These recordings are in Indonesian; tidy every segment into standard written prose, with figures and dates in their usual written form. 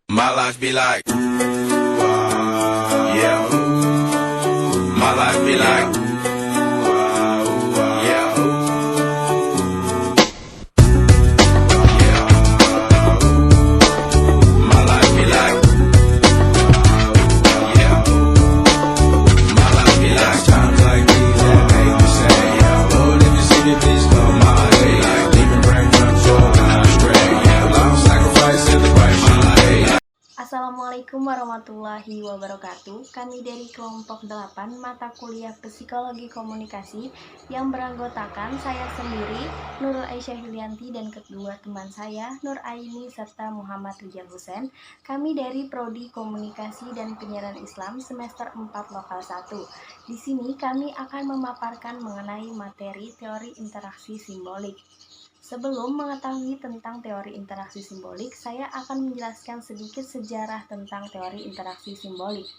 My life be like, yeah. My life be like, yeah. My life be like, yeah. My life be like times like these that make me say, yeah. Lord, if you see me, please come my way. Like leaving breadcrumbs all astray, yeah. Long sacrifice in the price you pay. Assalamualaikum warahmatullahi wabarakatuh. Kami dari kelompok 8 mata kuliah Psikologi Komunikasi yang beranggotakan saya sendiri, Nurul Aisyah Hilyanti, dan kedua teman saya, Nur Aini serta Muhammad Rijal Husain. Kami dari Prodi Komunikasi dan Penyiaran Islam semester 4 Lokal 1. Di sini kami akan memaparkan mengenai materi teori interaksi simbolik. Sebelum mengetahui tentang teori interaksi simbolik, saya akan menjelaskan sedikit sejarah tentang teori interaksi simbolik.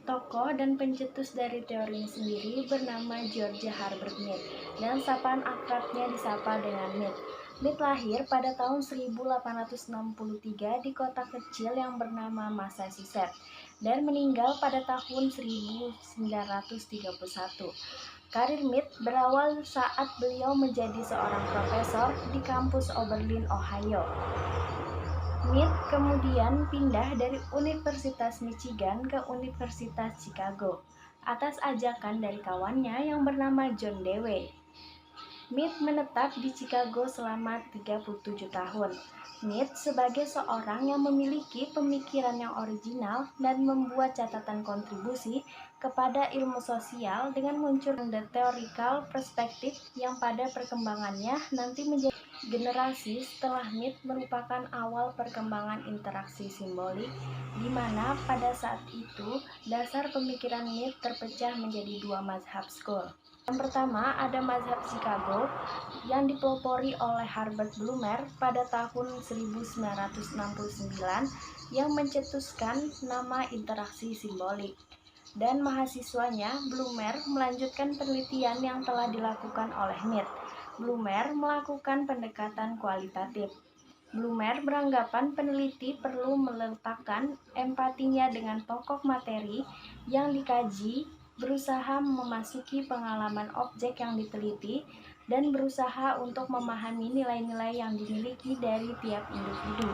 Tokoh dan pencetus dari teori ini sendiri bernama George Herbert Mead, dan sapaan akrabnya disapa dengan Mead. Mead lahir pada tahun 1863 di kota kecil yang bernama Massachusetts dan meninggal pada tahun 1931. Karir Mead berawal saat beliau menjadi seorang profesor di kampus Oberlin, Ohio. Mead kemudian pindah dari Universitas Michigan ke Universitas Chicago atas ajakan dari kawannya yang bernama John Dewey. Mead menetap di Chicago selama 37 tahun. Mead sebagai seorang yang memiliki pemikiran yang original dan membuat catatan kontribusi kepada ilmu sosial dengan muncul the theoretical perspective yang pada perkembangannya nanti menjadi generasi setelah Mead merupakan awal perkembangan interaksi simbolik, di mana pada saat itu dasar pemikiran Mead terpecah menjadi dua mazhab school. Yang pertama ada mazhab Chicago yang dipelopori oleh Herbert Blumer pada tahun 1969 yang mencetuskan nama interaksi simbolik. Dan mahasiswanya, Blumer melanjutkan penelitian yang telah dilakukan oleh Mead. Blumer melakukan pendekatan kualitatif. Blumer beranggapan peneliti perlu meletakkan empatinya dengan pokok materi yang dikaji, berusaha memasuki pengalaman objek yang diteliti, dan berusaha untuk memahami nilai-nilai yang dimiliki dari tiap individu.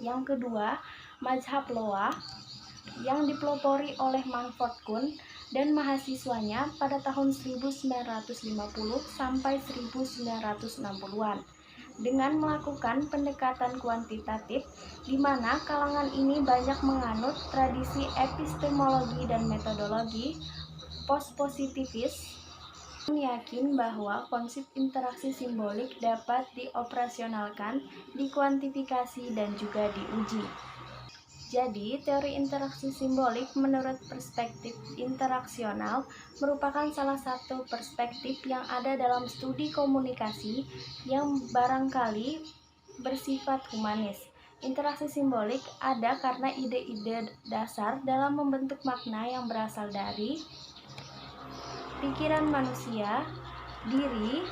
Yang kedua, mazhab Loa yang dipelopori oleh Manford Kuhn dan mahasiswanya pada tahun 1950 sampai 1960-an dengan melakukan pendekatan kuantitatif, di mana kalangan ini banyak menganut tradisi epistemologi dan metodologi post-positivis, yakin bahwa konsep interaksi simbolik dapat dioperasionalkan, dikuantifikasi, dan juga diuji. Jadi, teori interaksi simbolik menurut perspektif interaksional merupakan salah satu perspektif yang ada dalam studi komunikasi yang barangkali bersifat humanis. Interaksi simbolik ada karena ide-ide dasar dalam membentuk makna yang berasal dari pikiran manusia, diri,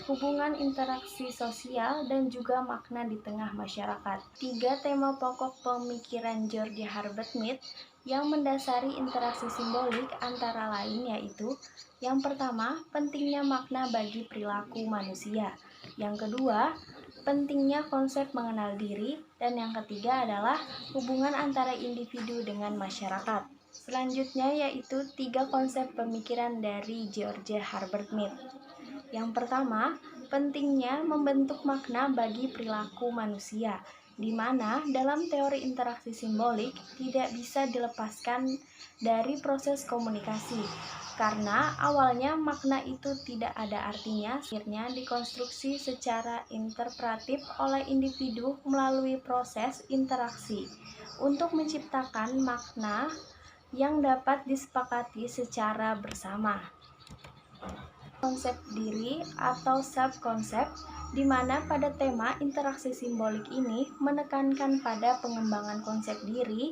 hubungan interaksi sosial, dan juga makna di tengah masyarakat. Tiga tema pokok pemikiran George Herbert Mead yang mendasari interaksi simbolik antara lain yaitu: yang pertama, pentingnya makna bagi perilaku manusia. Yang kedua, pentingnya konsep mengenal diri. Dan yang ketiga adalah hubungan antara individu dengan masyarakat. Selanjutnya yaitu tiga konsep pemikiran dari George Herbert Mead. Yang pertama, pentingnya membentuk makna bagi perilaku manusia, di mana dalam teori interaksi simbolik tidak bisa dilepaskan dari proses komunikasi, karena awalnya makna itu tidak ada artinya, akhirnya dikonstruksi secara interpretatif oleh individu melalui proses interaksi untuk menciptakan makna yang dapat disepakati secara bersama. Konsep diri atau self-konsep, di mana pada tema interaksi simbolik ini menekankan pada pengembangan konsep diri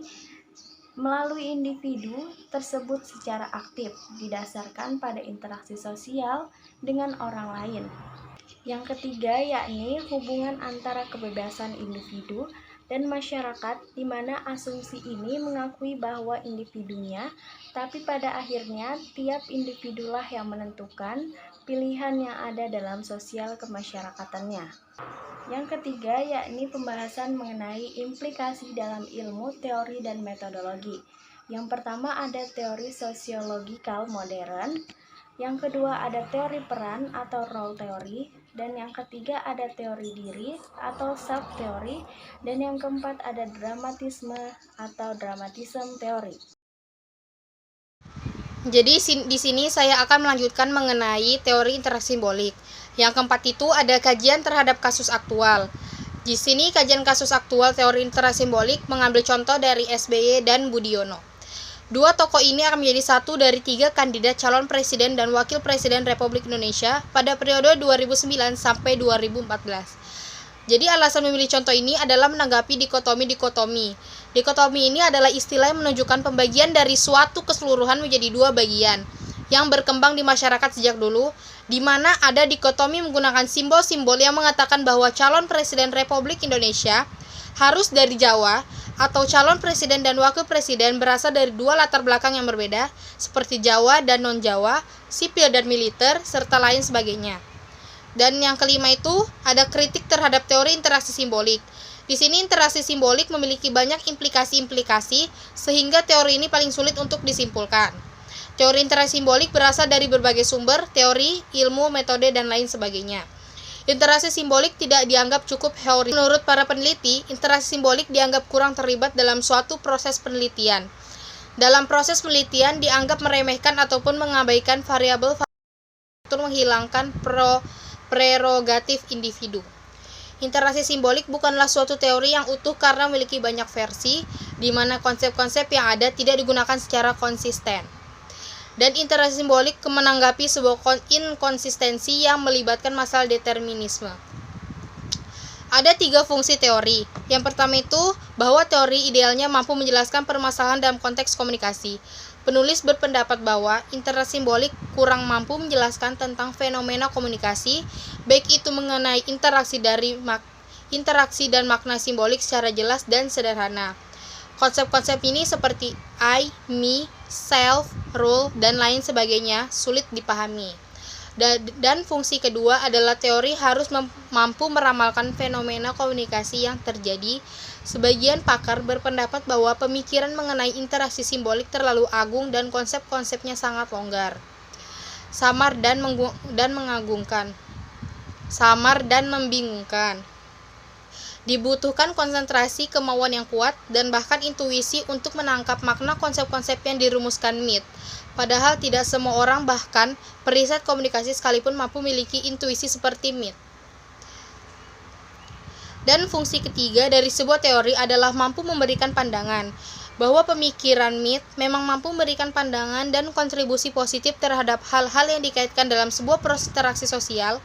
melalui individu tersebut secara aktif, didasarkan pada interaksi sosial dengan orang lain. Yang ketiga yakni hubungan antara kebebasan individu dan masyarakat, di mana asumsi ini mengakui bahwa individunya, tapi pada akhirnya tiap individulah yang menentukan pilihan yang ada dalam sosial kemasyarakatannya. Yang ketiga yakni pembahasan mengenai implikasi dalam ilmu, teori, dan metodologi. Yang pertama ada teori sosiologikal modern, yang kedua ada teori peran atau role theory, dan yang ketiga ada teori diri atau self theory, dan yang keempat ada dramatisme atau dramatism theory. Jadi di sini saya akan melanjutkan mengenai teori interaksi simbolik. Yang keempat itu ada kajian terhadap kasus aktual. Di sini kajian kasus aktual teori interaksi simbolik mengambil contoh dari SBY dan Budiono. Dua tokoh ini akan menjadi satu dari 3 kandidat calon presiden dan wakil presiden Republik Indonesia pada periode 2009 sampai 2014. Jadi alasan memilih contoh ini adalah menanggapi dikotomi. Dikotomi ini adalah istilah yang menunjukkan pembagian dari suatu keseluruhan menjadi 2 bagian yang berkembang di masyarakat sejak dulu, di mana ada dikotomi menggunakan simbol-simbol yang mengatakan bahwa calon presiden Republik Indonesia harus dari Jawa, atau calon presiden dan wakil presiden berasal dari 2 latar belakang yang berbeda, seperti Jawa dan non-Jawa, sipil dan militer, serta lain sebagainya. Dan yang kelima itu ada kritik terhadap teori interaksi simbolik. Di sini interaksi simbolik memiliki banyak implikasi-implikasi sehingga teori ini paling sulit untuk disimpulkan. Teori interaksi simbolik berasal dari berbagai sumber, teori, ilmu, metode, dan lain sebagainya. Interaksi simbolik tidak dianggap cukup teori. Menurut para peneliti, interaksi simbolik dianggap kurang terlibat dalam suatu proses penelitian. Dalam proses penelitian dianggap meremehkan ataupun mengabaikan variabel untuk menghilangkan prerogatif individu. Interaksi simbolik bukanlah suatu teori yang utuh karena memiliki banyak versi, di mana konsep-konsep yang ada tidak digunakan secara konsisten. Dan interaksi simbolik menanggapi sebuah inkonsistensi yang melibatkan masalah determinisme. Ada 3 fungsi teori. Yang pertama itu bahwa teori idealnya mampu menjelaskan permasalahan dalam konteks komunikasi. Penulis berpendapat bahwa interaksi simbolik kurang mampu menjelaskan tentang fenomena komunikasi, baik itu mengenai interaksi dan makna simbolik secara jelas dan sederhana. Konsep-konsep ini seperti I, me, self, rule, dan lain sebagainya sulit dipahami. Dan fungsi kedua adalah teori harus mampu meramalkan fenomena komunikasi yang terjadi. Sebagian pakar berpendapat bahwa pemikiran mengenai interaksi simbolik terlalu agung dan konsep-konsepnya sangat longgar, samar dan membingungkan. Dibutuhkan konsentrasi, kemauan yang kuat, dan bahkan intuisi untuk menangkap makna konsep-konsep yang dirumuskan Mead. Padahal tidak semua orang, bahkan periset komunikasi sekalipun, mampu memiliki intuisi seperti Mead. Dan fungsi ketiga dari sebuah teori adalah mampu memberikan pandangan. Bahwa pemikiran Mead memang mampu memberikan pandangan dan kontribusi positif terhadap hal-hal yang dikaitkan dalam sebuah proses interaksi sosial,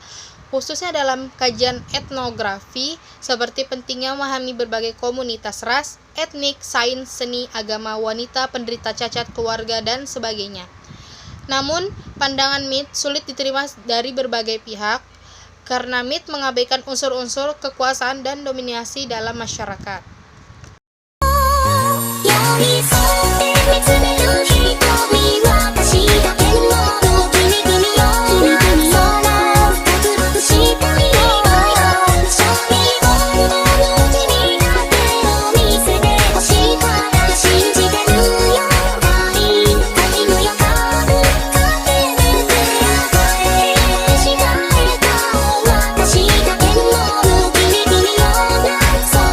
khususnya dalam kajian etnografi, seperti pentingnya memahami berbagai komunitas ras, etnik, sains, seni, agama, wanita, penderita cacat, keluarga, dan sebagainya. Namun, pandangan Mead sulit diterima dari berbagai pihak, karena Mead mengabaikan unsur-unsur kekuasaan dan dominasi dalam masyarakat. 寄り添って見つめる瞳